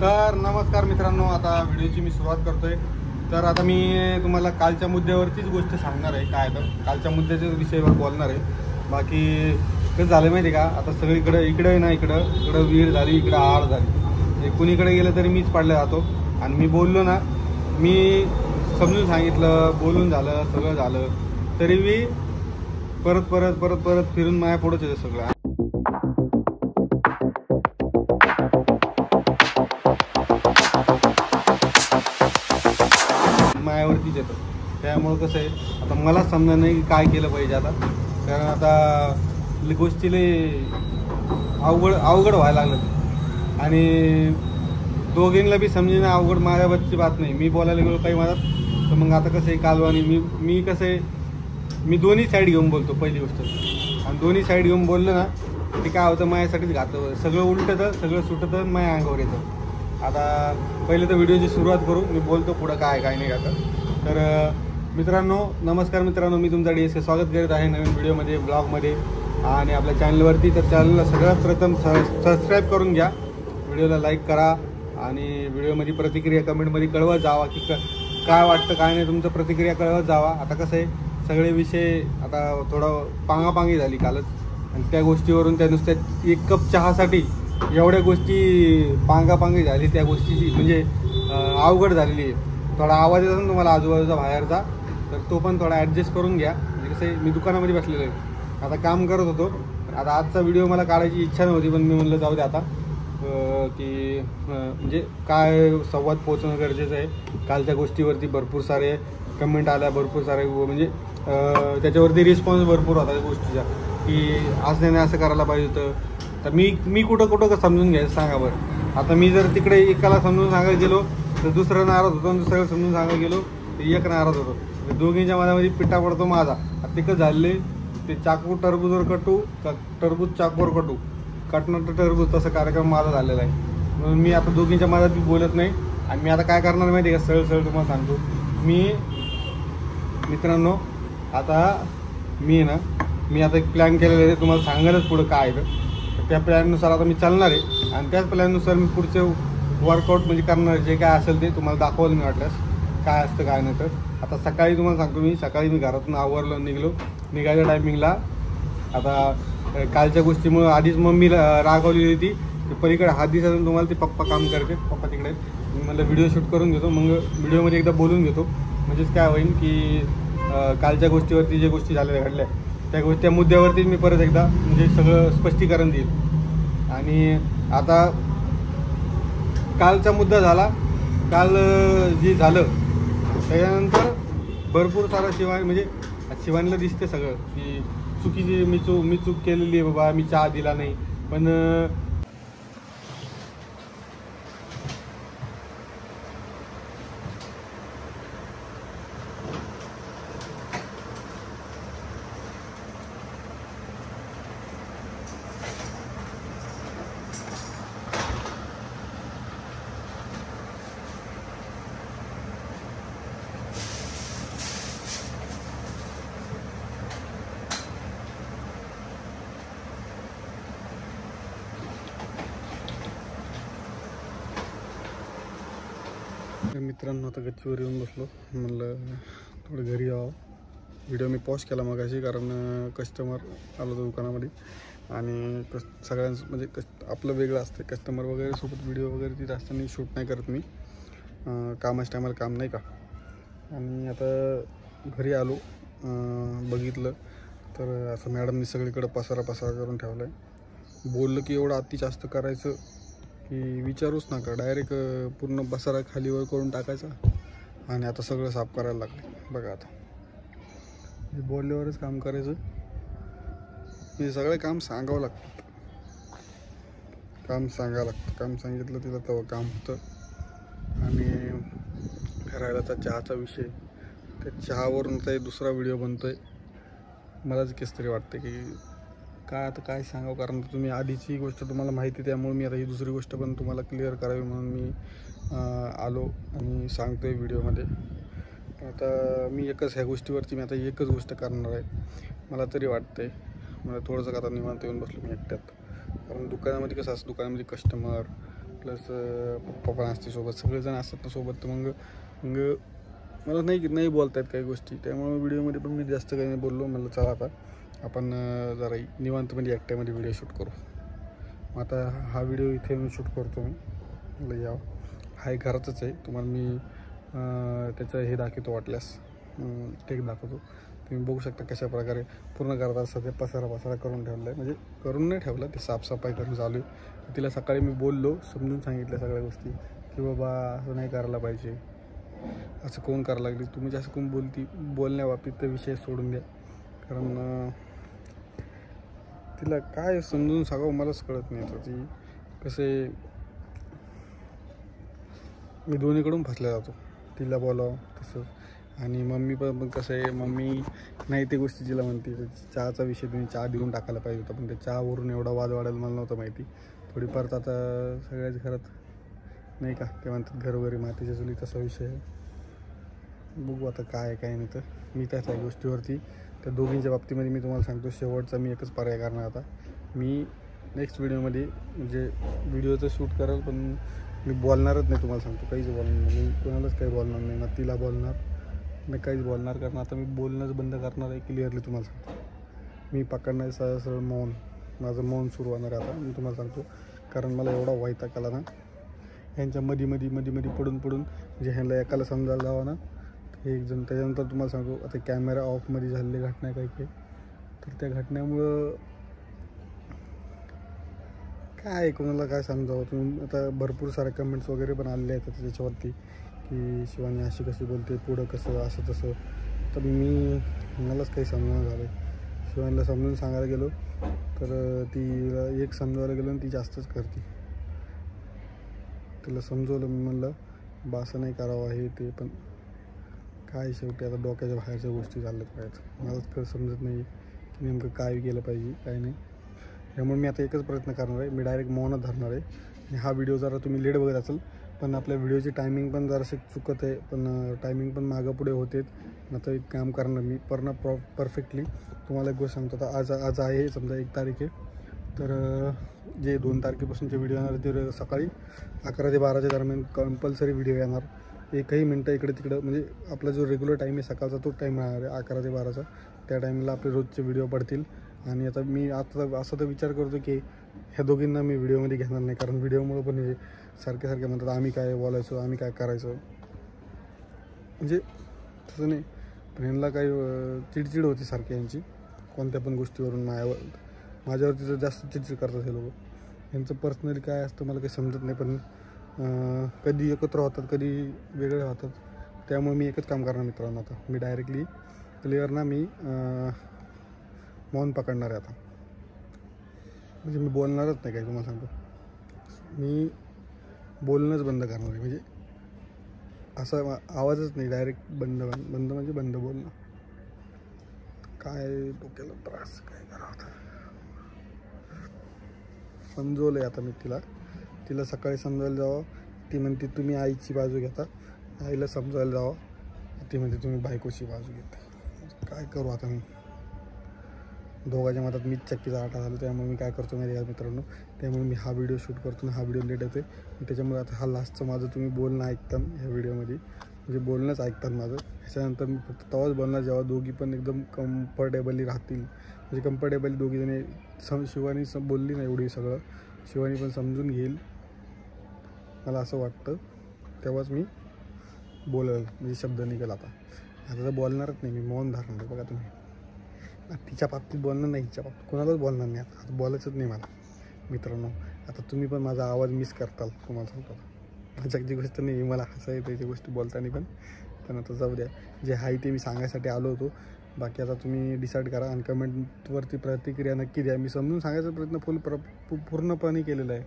तर नमस्कार मित्रांनो, आता व्हिडिओची मी सुरुवात करतोय। तर आता मी तुम्हाला कालच्या मुद्द्यावरतीच गोष्ट सांगणार आहे। काय तर कालच्या मुद्द्याच्या विषयावर बोलणार आहे। बाकी कसं झालं माहिती का, आता सगळीकडे इकडे ना इकडं विहीर झाली, इकडं आड झाली, कुणीकडे गेलं तरी मीच पडला जातो। आणि मी बोललो ना, मी समजून सांगितलं, बोलून झालं, सगळं झालं, तरी मी परत फिरून माझ्या पुढंच येतं सगळं। मायावरतीच येतं। त्यामुळं कसं आहे, आता मला समजा नाही की काय केलं पाहिजे आता, कारण आता गोष्टीला अवघड व्हायला लागलं आणि दोघींना बी समजेन अवघड माझ्यावरची बात नाही। मी बोलायला गेलो काही माझ्यात, तर मग आता कसं आहे कालवानी मी कसं आहे, मी दोन्ही साईड घेऊन बोलतो पहिली गोष्ट। आणि दोन्ही साईड घेऊन बोललं ना, ते काय होतं, माझ्यासाठीच घातं, सगळं उलटतं, सगळं सुटतं, माझ्या अंगावर येतं। आता पहिले तर व्हिडिओची सुरुवात करू, मी बोलतो पुढं काय नाही आता। तर मित्रांनो, नमस्कार मित्रांनो, मी तुमचा DSK स्वागत करत आहे नवीन व्हिडिओमध्ये, ब्लॉगमध्ये आणि आपल्या चॅनलवरती। तर चॅनलला सगळ्यात प्रथम सबस्क्राईब करून घ्या, व्हिडिओला लाईक करा आणि व्हिडिओमध्ये प्रतिक्रिया कमेंटमध्ये कळवत जावा की काय वाटतं काय नाही, तुमचं प्रतिक्रिया कळवत जावा। आता कसं आहे, सगळे विषय आता थोडं पांगापांगी झाली कालच, आणि त्या गोष्टीवरून त्या नुसत्या एक कप चहासाठी एवढ्या गोष्टी पांगापांगी झाली, त्या गोष्टीची म्हणजे अवघड झालेली आहे। थोडा आवाज येतो ना तुम्हाला आजूबाजूचा बाहेरचा, तर तो पण थोडा ॲडजस्ट करून घ्या। म्हणजे कसं आहे, मी दुकानामध्ये बसलेलो आहे, आता काम करत होतो। आता आजचा व्हिडिओ मला काढायची इच्छा नव्हती, पण मी म्हणलं जाऊ दे आता, की म्हणजे काय संवाद पोहोचणं गरजेचं आहे। कालच्या गोष्टीवरती भरपूर सारे कमेंट आल्या, भरपूर सारे म्हणजे त्याच्यावरती रिस्पॉन्स भरपूर होता त्या गोष्टीचा, की आज नाही असं करायला पाहिजे होतं। तर मी कुठं समजून घ्यायचं सांगा बरं। आता मी जर तिकडे एकाला समजून सांगायला गेलो तर दुसरं नाराज होतो, आणि दुसऱ्याला समजून सांगायला गेलो तर एक नाराज होतो। दोघींच्या मनामध्ये पिट्टा पडतो माझा। आता ते कसं झाले, ते चाकू टरबूजवर कटू का टरबूज चाकूवर कटणं तर टरबूज, तसा कार्यक्रम माझा झालेला आहे। म्हणून मी आता दोघींच्या मनात बोलत नाही। आणि मी आता काय करणार माहिती आहे का, सरळ तुम्हाला सांगतो मी मित्रांनो, आता मी आता एक प्लॅन केलेला आहे, तुम्हाला सांगायलाच पुढं काय आहे तर त्या प्लॅननुसार आता मी चालणार आहे। आणि त्याच प्लॅननुसार मी पुढचे वर्कआउट म्हणजे करणार, जे काय असेल ते तुम्हाला दाखवायला मी वाटल्यास काय असतं काय नाही। तर आता सकाळी तुम्हाला सांगतो, सकाळी मी घरातून आवरलं, निघायच्या टायमिंगला आता कालच्या गोष्टीमुळं आधीच मम्मी रागवलेली होती की पलीकडे हात दिसायला तुम्हाला ते पप्पा काम करते, पप्पा तिकडे। मी म्हटलं व्हिडिओ शूट करून घेतो, मग व्हिडिओमध्ये एकदा बोलून घेतो, म्हणजेच काय होईल की कालच्या गोष्टीवरती जे गोष्टी झालेल्या घडल्या त्या मुद्द्यावरती मी परत एकदा म्हणजे सगळं स्पष्टीकरण देईल। आणि आता कालचा मुद्दा झाला, काल जे झालं त्याच्यानंतर भरपूर सारा शिवानीला दिसते सगळं की चुकीची मी चूक केलेली आहे बाबा, मी चहा दिला नाही। पण मित्रांनो, आता गच्चीवर येऊन बसलो, म्हणलं थोडं घरी यावं। व्हिडिओ मी पॉज केला मगाशी, कारण कस्टमर आलं होतं दुकानामध्ये, आणि सगळ्यांचं म्हणजे आपलं वेगळं असतं, कस्टमर वगैरे सोबत व्हिडिओ वगैरे ती जास्त नाही शूट नाही करत मी, कामाच्या टायमाला काम नाही का। आणि आता घरी आलो, बघितलं तर असं मॅडमनी सगळीकडं पसारा करून ठेवला आहे। बोललं की एवढं अति जास्त करायचं की विचारूच नका, डायरेक्ट पूर्ण बसारा खालीवर करून टाकायचा आणि आता सगळं साफ करायला लागले। बघा आता हे बोलल्यावरच काम करायचं, हे सगळे काम सांगावं लागतं, काम सांगितलं तिला तेव्हा काम होतं। आणि राहिला चहाचा विषय, त्या चहावरून आता दुसरा व्हिडिओ बनतोय। मलाच कसं तरी वाटतं की काय सांगावं, कारण तुम्ही आधीची गोष्ट तुम्हाला माहिती, त्यामुळे मी आता ही दुसरी गोष्ट पण तुम्हाला क्लिअर करावी म्हणून मी आलो आणि सांगतोय व्हिडिओमध्ये। आता मी ह्या गोष्टीवरती मी आता एकच गोष्ट करणार आहे। मला तरी वाटतंय, मला थोडंसं आता निवांत येऊन बसलो मी एकट्यात, कारण दुकानामध्ये कसं असतं, दुकानामध्ये कस्टमर प्लस पप्पा पण असते सोबत, सगळेजण असतात ना सोबत. तर मग मग मला नाही बोलता येत काही गोष्टी, त्यामुळे व्हिडिओमध्ये पण मी जास्त काही नाही बोललो. म्हणलं चला आता आपण जरा निवांतमध्ये एकट्यामध्ये व्हिडिओ शूट करू. मग आता हा व्हिडिओ इथे मी शूट करतो. मी म्हणलं यावं, हा घरातच आहे. तुम्हाला मी त्याचं हे दाखवतो, वाटल्यास टेक दाखवतो. तुम्ही बघू शकता कशा प्रकारे पूर्ण घरात सध्या पसारा करून ठेवला आहे. म्हणजे करून नाही ठेवला, ते साफसफाई करून चालू आहे. तिला सकाळी मी बोललो, समजून सांगितल्या सगळ्या गोष्टी की बाबा असं नाही करायला पाहिजे, असं कोण करायला लागली तुम्ही, जास्त कोण बोलण्याबाबतीत ते विषय सोडून द्या. कारण तिला काय समजून सांगावं मलाच कळत नाही. तर ती कसे मी दोन्हीकडून फसला जातो, तिला बोलावं तसं. आणि मम्मी पण कसं आहे, मम्मी नाही ते गोष्टी तिला म्हणते. चहाचा विषय तुम्ही चहा देऊन टाकायला पाहिजे होता, पण त्या चहावरून एवढा वाद वाढायला मला नव्हतं माहिती. थोडीफार तर आता सगळ्याच घरात नाही का, ते म्हणतात घरोघरी मातीच्या चुली, तसा विषय आहे. बघू आता काय नाही. तर मी त्याच गोष्टीवरती त्या दोघींच्या बाबतीमध्ये मी तुम्हाला सांगतो, शेवटचा मी एकच पर्याय करणार. आता मी नेक्स्ट व्हिडिओमध्ये म्हणजे व्हिडिओचं शूट करेल, पण मी बोलणारच नाही. तुम्हाला सांगतो काहीच बोलणार नाही, मी कोणालाच काही बोलणार नाही, ना तिला बोलणार नाही, काहीच बोलणार. कारण आता मी बोलणंच बंद करणार आहे, क्लिअरली तुम्हाला सांगतो. मी पकडणार सरळ मौन, माझं मौन सुरू होणार आहे आता, मी तुम्हाला सांगतो. कारण मला एवढा वैताग आला ना ह्यांच्या मध्ये पडून म्हणजे ह्यांना एकाला समजायला जावं ना, हे एक जण. त्याच्यानंतर तुम्हाला सांगतो, आता कॅमेरा ऑफमध्ये झालेली घटना काही तर त्या घटनेमुळं काय कोणाला काय समजावं. तुम्ही आता भरपूर सारे कमेंट्स वगैरे पण आलेले आहेत त्याच्यावरती की शिवानी अशी कशी बोलते, पुढं कसं असं तसं. तर मलाच काही समजणं झालं. शिवानीला समजून सांगायला गेलो तर तिला एक समजावायला गेलो आणि ती जास्तच करते. तिला समजवलं, मी म्हणलं असं नाही करावं हे ते, पण काय शेवटी आता डोक्याच्या बाहेरच्या गोष्टी चालल्यात पाहिजेत. मलाच काही समजत नाही की नेमकं काय केलं पाहिजे काय नाही. त्यामुळे मी आता एकच प्रयत्न करणार आहे, मी डायरेक्ट मौनच धरणार आहे. आणि हा व्हिडिओ जरा तुम्ही लेट बघत असेल, पण आपल्या व्हिडिओची टायमिंग पण जराशी चुकत आहे, पण टायमिंग पण मागं पुढे होते. आता एक काम करणार मी परफेक्टली तुम्हाला एक गोष्ट सांगतो. आता आज आहे समजा 1 तारीख आहे, तर जे 2 तारखेपासूनचे व्हिडिओ येणार ते सकाळी 11 ते 12च्या दरम्यान कंपल्सरी व्हिडिओ येणार. एकही मिनटं इकडे तिकडं, म्हणजे आपला जो रेग्युलर टाईम आहे सकाळचा तोच टाईम राहणार आहे 11 ते 12चा. त्या टाईमला आपले रोजचे व्हिडिओ पडतील. आणि आता मी असं तर विचार करतो की ह्या दोघींना मी व्हिडिओमध्ये घेणार नाही, कारण व्हिडिओमुळं पण हे सारखे म्हणतात आम्ही काय बोलायचो, आम्ही काय करायचो. म्हणजे तसं नाही, पण यांना काही चिडचिड होती सारखी यांची कोणत्या पण गोष्टीवरून. माझ्यावरती तर जास्त चिडचिड करतात हे लोक. यांचं पर्सनली काय असतं मला काही समजत नाही, पण कधी एकत्र होतात, कधी वेगळे होतात. त्यामुळे मी एकच काम करणार मित्रांनो, आता मी डायरेक्टली क्लिअर ना मी मौन पकडणार आहे आता. म्हणजे मी बोलणारच नाही काही, तुम्हाला सांगतो. मी बोलणंच बंद करणार आहे, म्हणजे असा आवाजच नाही, डायरेक्ट बंद म्हणजे बंद बोलणं. काय डोक्याला त्रास काय करावं. समजवलं आता मी तिला सकाळी समजायला जावं, ती म्हणते तुम्ही आईची बाजू घेता, आईला समजायला जावं, ती म्हणते तुम्ही बायकोची बाजू घेता. काय करू आता मी, दोघांच्या मतात मीच चक्कीचा आटा झालो. त्यामुळे मी काय करतो माझ्या मित्रांनो, त्यामुळे मी हा व्हिडिओ शूट करतो आणि हा व्हिडिओ लेट येतो. त्याच्यामुळे आता हा लास्टचं माझं तुम्ही बोलणं ऐकता ह्या व्हिडिओमध्ये, म्हणजे बोलणंच ऐकतात माझं. ह्याच्यानंतर मी फक्त तेव्हाच बोलणार जेव्हा दोघी पण एकदम कम्फर्टेबली राहतील. म्हणजे कम्फर्टेबली दोघीजणी शिवानी बोलली ना एवढी सगळं, शिवानी पण समजून घेईल मला असं वाटतं, तेव्हाच मी बोलेल, म्हणजे शब्द निघेल. आता तर बोलणारच नाही मी, मौन धरणार. बघा तुम्ही, तिच्या बाबतीत बोलणार नाही, हिच्या बाबतीत कोणालाच बोलणार नाही. आता बोलायचंच नाही मला मित्रांनो. आता तुम्ही पण माझा आवाज मिस करताल, तुम्हाला सांगतो. मजाकची गोष्ट नाही, मला हसा येते त्याची गोष्टी बोलताना पण आता जाऊ द्या. जे आहे ते मी सांगायसाठी आलो होतो. बाकी आता तुम्ही डिसाईड करा आणि कमेंटवरती प्रतिक्रिया नक्की द्या. मी समजून सांगायचा प्रयत्न पूर्णपणे केलेला आहे,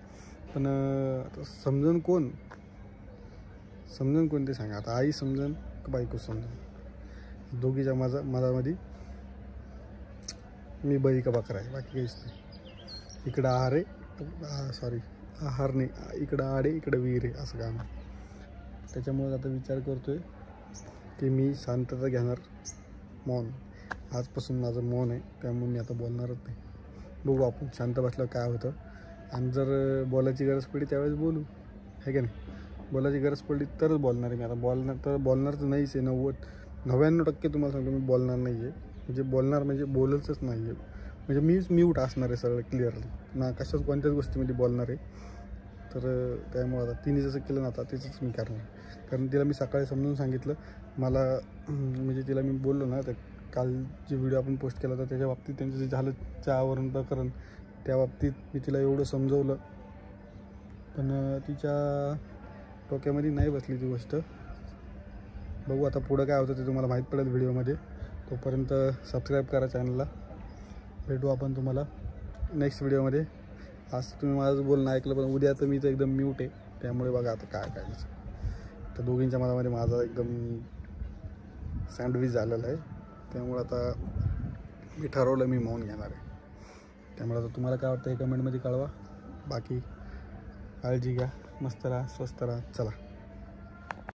पण आता समजून कोण ते सांगा. आता आई समजून का बायको समजून, दोघीच्या माझ्यामध्ये मी बळी का बकरा आहे, बाकी काहीच नाही. इकडं आहार नाही, इकडं आडे इकडं विहीर आहे, असं काम. त्याच्यामुळे आता विचार करतोय की मी शांतता घेणार, मौन. आजपासून माझं मौन आहे, त्यामुळे मी आता बोलणारच नाही. बघू आपण शांत बसल्यावर काय होतं, आणि जर बोलायची गरज पडली त्यावेळेस बोलू. आहे का नाही. बोलायची गरज पडली तरच बोलणार आहे मी. आता बोलणार तर नाहीच आहे. 99% तुम्हाला सांगतो मी बोलणार नाही आहे. म्हणजे बोलणार म्हणजे बोलतच नाही आहे. म्हणजे मीच म्यूट असणार आहे सगळं क्लिअरली ना, कशाच कोणत्याच गोष्टीमध्ये बोलणार आहे. तर त्यामुळे आता तिने जसं केलं ना आता त्याचंच मी करणार. कारण तिला मी सकाळी समजून सांगितलं. मला म्हणजे तिला मी बोललो ना, तर काल जे व्हिडिओ आपण पोस्ट केला होता त्याच्या बाबतीत त्यांचं जे झालं चहावरून प्रकरण, त्या बाबतीत मी तिला एवढं समजवलं, पण तिच्या डोक्यामध्ये नाही बसली ती गोष्ट. बघू आता पुढं काय होतं ते तुम्हाला माहीत पडेल व्हिडिओमध्ये. तोपर्यंत सबस्क्राईब करा चॅनलला. भेटू आपण तुम्हाला नेक्स्ट व्हिडिओमध्ये. आज तुम्ही माझं बोलणं ऐकलं, पण उद्या तर मी तर एकदम म्यूट आहे. त्यामुळे बघा आता काय करायचं. तर दोघींच्या मनामध्ये माझा एकदम सँडविच झालेला आहे. त्यामुळे आता मी ठरवलं मी मौन घेणार आहे. त्यामुळे आता तुम्हाला काय वाटतं हे कमेंटमध्ये कळवा. बाकी काळजी घ्या, मस्त राहा, स्वस्त राहा. चला.